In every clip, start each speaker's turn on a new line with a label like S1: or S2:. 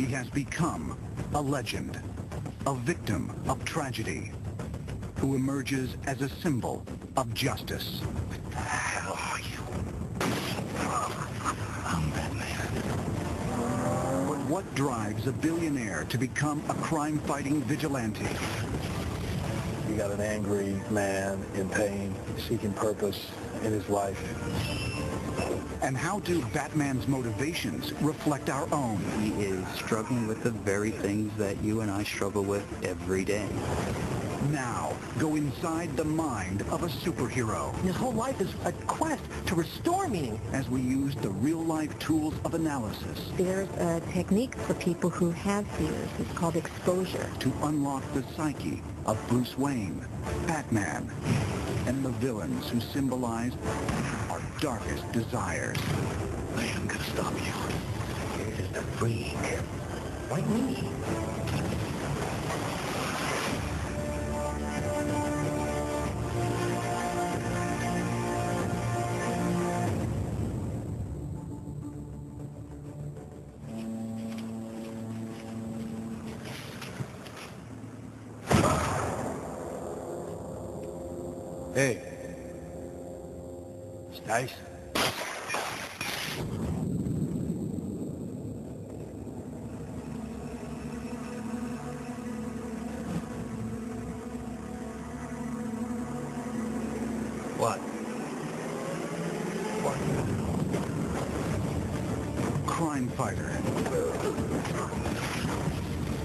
S1: He has become a legend, a victim of tragedy, who emerges as a symbol of justice.
S2: What the hell are you? I'm Batman.
S1: But what drives a billionaire to become a crime-fighting vigilante?
S3: You got an angry man in pain, seeking purpose in his life.
S1: And how do Batman's motivations reflect our own?
S2: He is struggling with the very things that you and I struggle with every day.
S1: Now, go inside the mind of a superhero.
S4: His whole life is a quest to restore meaning.
S1: As we use the real-life tools of analysis
S5: There's a technique for people who have fears. It's called exposure.
S1: to unlock the psyche of Bruce Wayne, Batman, and the villains who symbolize our darkest desires.
S2: I am gonna stop you. You're just a freak. Like me.
S3: Hey. Nice. What?
S1: Crime fighter,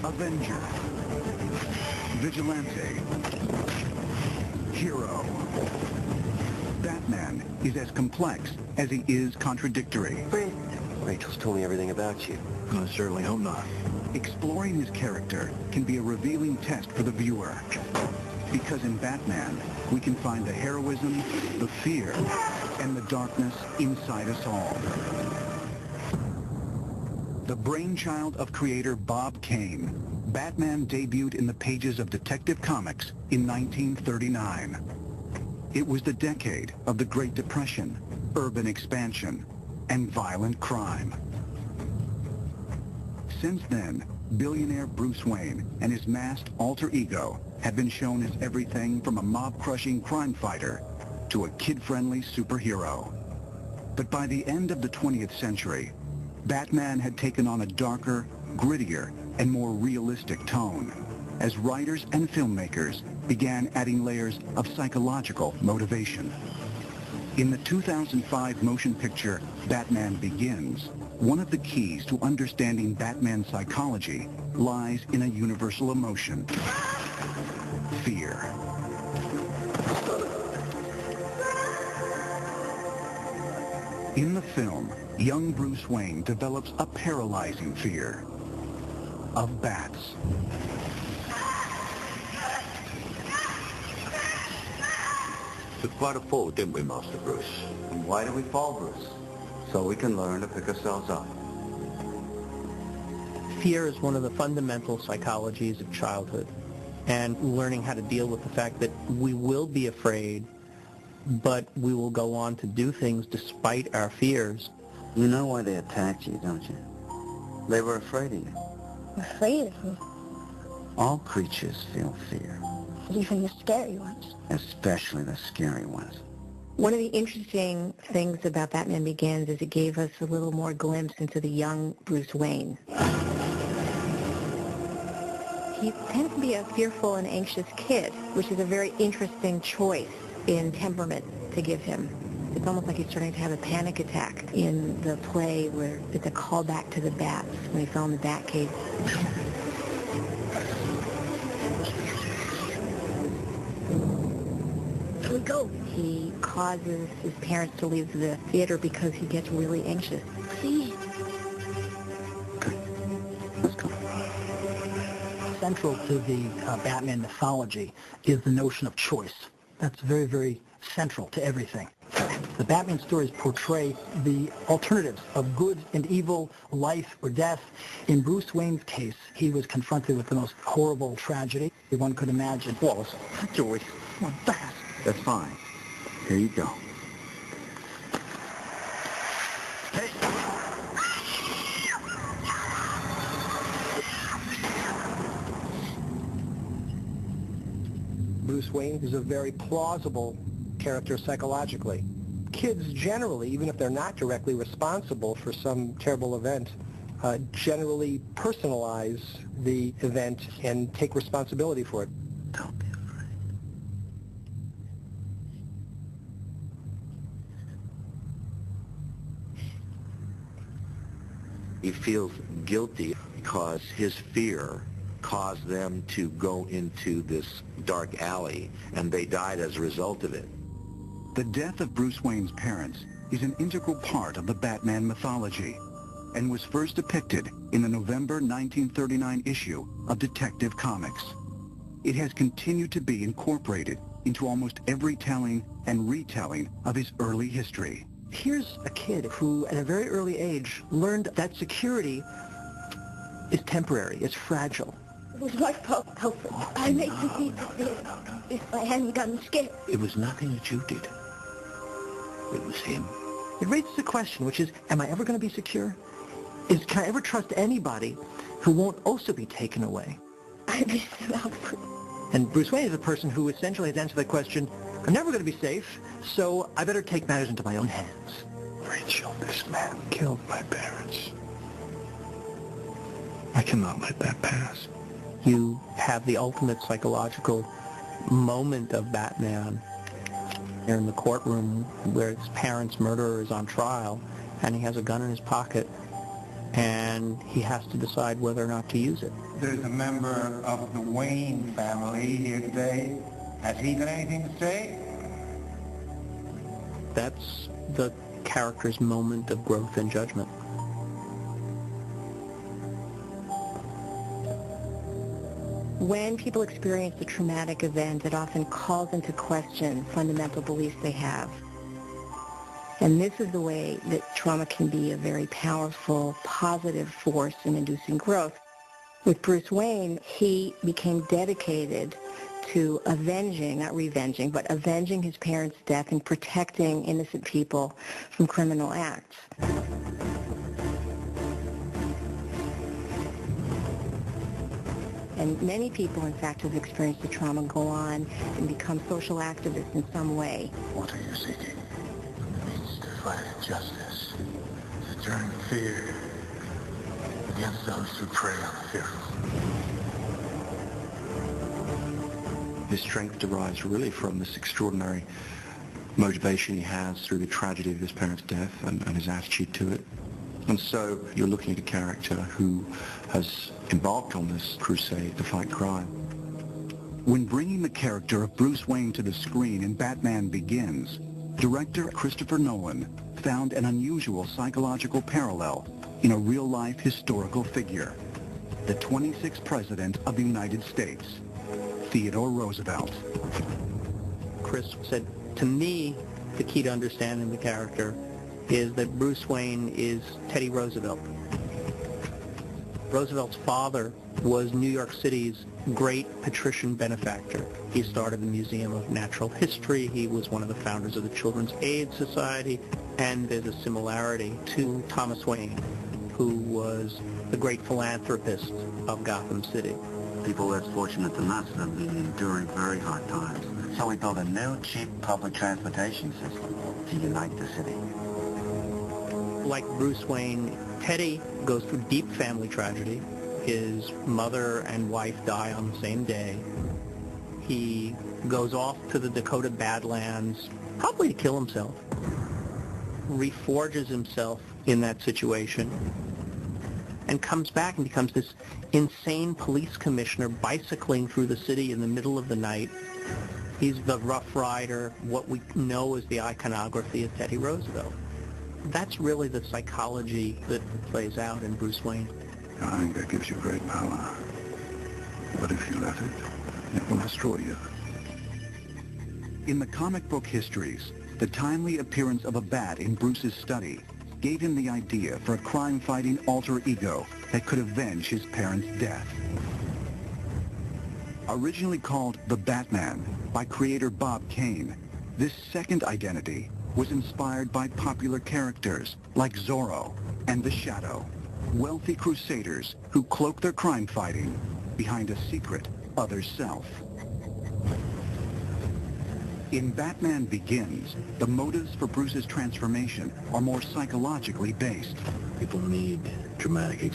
S1: avenger, vigilante, hero. Batman is as complex as he is contradictory.
S2: Rachel's told me everything about you.
S3: I certainly hope not.
S1: Exploring his character can be a revealing test for the viewer. Because in Batman, we can find the heroism, the fear, and the darkness inside us all. The brainchild of creator Bob Kane, Batman debuted in the pages of Detective Comics in 1939. It was the decade of the Great Depression, urban expansion, and violent crime. Since then, billionaire Bruce Wayne and his masked alter ego have been shown as everything from a mob-crushing crime fighter to a kid-friendly superhero. But by the end of the 20th century, Batman had taken on a darker, grittier, and more realistic tone, as writers and filmmakers began adding layers of psychological motivation. In the 2005 motion picture Batman Begins, one of the keys to understanding Batman's psychology lies in a universal emotion: fear. In the film, young Bruce Wayne develops a paralyzing fear of bats.
S2: Took quite a fall, didn't we, Master Bruce? And why do we fall, Bruce? So we can learn to pick ourselves up.
S4: Fear is one of the fundamental psychologies of childhood, and learning how to deal with the fact that we will be afraid, but we will go on to do things despite our fears.
S2: You know why they attacked you, don't you? They were afraid of you.
S5: Afraid of me?
S2: All creatures feel fear,
S5: Even the scary ones.
S2: especially the scary ones.
S5: One of the interesting things about Batman Begins is it gave us a little more glimpse into the young Bruce Wayne. He tends to be a fearful and anxious kid, which is a very interesting choice in temperament to give him. It's almost like he's starting to have a panic attack in the play where it's a callback to the bats when he fell in the bat cave. Here we go. He causes his parents to leave the theater because he gets really anxious. See?
S2: Good. Let's go.
S4: Central to the Batman mythology is the notion of choice. That's very, very central to everything. The Batman stories portray the alternatives of good and evil, life or death. In Bruce Wayne's case, he was confronted with the most horrible tragedy one could imagine.
S2: Wallace,
S4: Joey, what fast?
S2: that's fine. Here you go.
S4: Hey.
S3: Bruce Wayne is a very plausible character psychologically. Kids generally, even if they're not directly responsible for some terrible event, generally personalize the event and take responsibility for it.
S2: Don't be afraid. He feels guilty because his fear caused them to go into this dark alley, and they died as a result of it.
S1: The death of Bruce Wayne's parents is an integral part of the Batman mythology and was first depicted in the November 1939 issue of Detective Comics. It has continued to be incorporated into almost every telling and retelling of his early history.
S4: Here's a kid who, at a very early age, learned that security is temporary, it's fragile.
S5: It was my fault, Alfred. I made you see this. If I hadn't gotten scared.
S2: It was nothing that you did. It was him.
S4: It raises a question, which is, am I ever going to be secure? Can I ever trust anybody who won't also be taken away?
S5: I miss him, Alfred.
S4: And Bruce Wayne is a person who essentially has answered that question, I'm never going to be safe, so I better take matters into my own hands.
S3: Rachel, this man killed my parents. I cannot let that pass.
S6: You have the ultimate psychological moment of Batman. You're in the courtroom where his parents' murderer is on trial, and he has a gun in his pocket, and he has to decide whether or not to use it.
S7: There's a member of the Wayne family here today. Has he got anything to say?
S6: That's the character's moment of growth and judgment.
S5: When people experience a traumatic event, it often calls into question fundamental beliefs they have. And this is the way that trauma can be a very powerful, positive force in inducing growth. With Bruce Wayne, he became dedicated to avenging, not revenging, but avenging his parents' death and protecting innocent people from criminal acts. And many people, in fact, who've experienced the trauma go on and become social activists in some way.
S7: What are you seeking? The means to fight injustice, to turn fear against those who prey on the fearful.
S2: His strength derives really from this extraordinary motivation he has through the tragedy of his parents' death and his attitude to it. And so you're looking at a character who has embarked on this crusade to fight crime.
S1: When bringing the character of Bruce Wayne to the screen in Batman Begins, director Christopher Nolan found an unusual psychological parallel in a real-life historical figure, the 26th President of the United States, Theodore Roosevelt.
S6: Chris said, to me, the key to understanding the character is that Bruce Wayne is Teddy Roosevelt. Roosevelt's father was New York City's great patrician benefactor. He started the Museum of Natural History. He was one of the founders of the Children's Aid Society. And there's a similarity to Thomas Wayne, who was the great philanthropist of Gotham City.
S2: People less fortunate than us have been enduring very hard times. So we built a new, cheap public transportation system to unite the city.
S6: Like Bruce Wayne, Teddy goes through deep family tragedy. His mother and wife die on the same day. He goes off to the Dakota Badlands, probably to kill himself. Reforges himself in that situation and comes back and becomes this insane police commissioner bicycling through the city in the middle of the night. He's the Rough Rider, what we know as the iconography of Teddy Roosevelt. That's really the psychology that plays out in Bruce Wayne.
S7: I think that gives you great power. But if you let it, it will destroy you.
S1: In the comic book histories, the timely appearance of a bat in Bruce's study gave him the idea for a crime-fighting alter ego that could avenge his parents' death. Originally called the Batman by creator Bob Kane, this second identity was inspired by popular characters like Zorro and the Shadow, wealthy crusaders who cloak their crime fighting behind a secret other self. In Batman Begins, the motives for Bruce's transformation are more psychologically based.
S7: People need dramatic